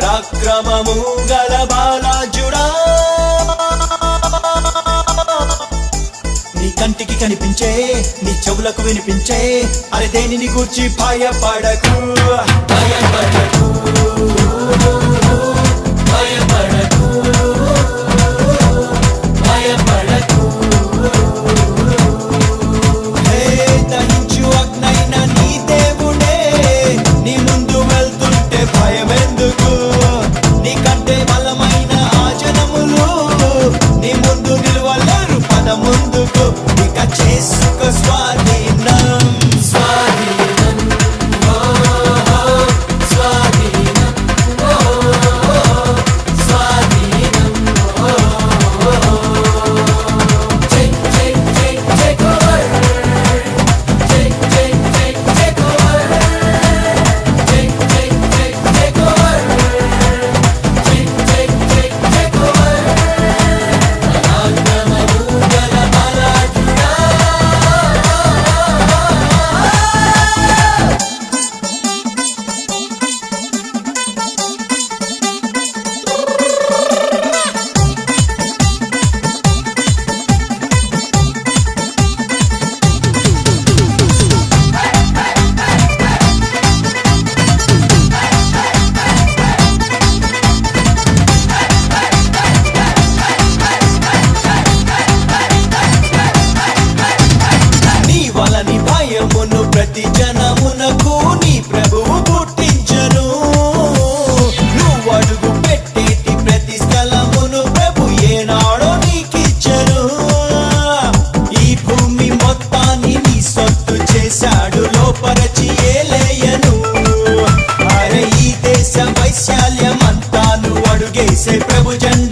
పరాక్రమము గల బాలాజుడా, నీ కంటికి కనిపించే, నీ చెవులకు వినిపించే, అరే దేనిని గూర్చి భయపడకు, భయపడకు, భయపడకు, భయపడకు. హే దహించు అగ్నైన నీ దేవుడే నీ ముందు వెళ్తుంటే భయమెందుకు, నీకంటే బలమైన ఆ జనములు నీ ముందు నిలవలేరు, పద ముందుకు, ఇక చేసుకో స్వాధీనం, స్వాధీనం, స్వాధీనం, స్వాధీనం. Take over, take over, take over, take over. పరాక్రమము గల బాలాజుడా. నీ వలని భయమును ప్రతి జనమునకు నీ ప్రభువు పుట్టించను, నువ్వు అడుగు పెట్టేటి ప్రతి స్థలమును ప్రభు ఏనాడో నీకిచ్చను, ఈ భూమి మొత్తాన్ని నీ సొత్తు చేశాడు లోపరచి ఏలేయను, అరే ఈ దేశ వైశాల్యమంతాను అడుగేసే ప్రభు జెండా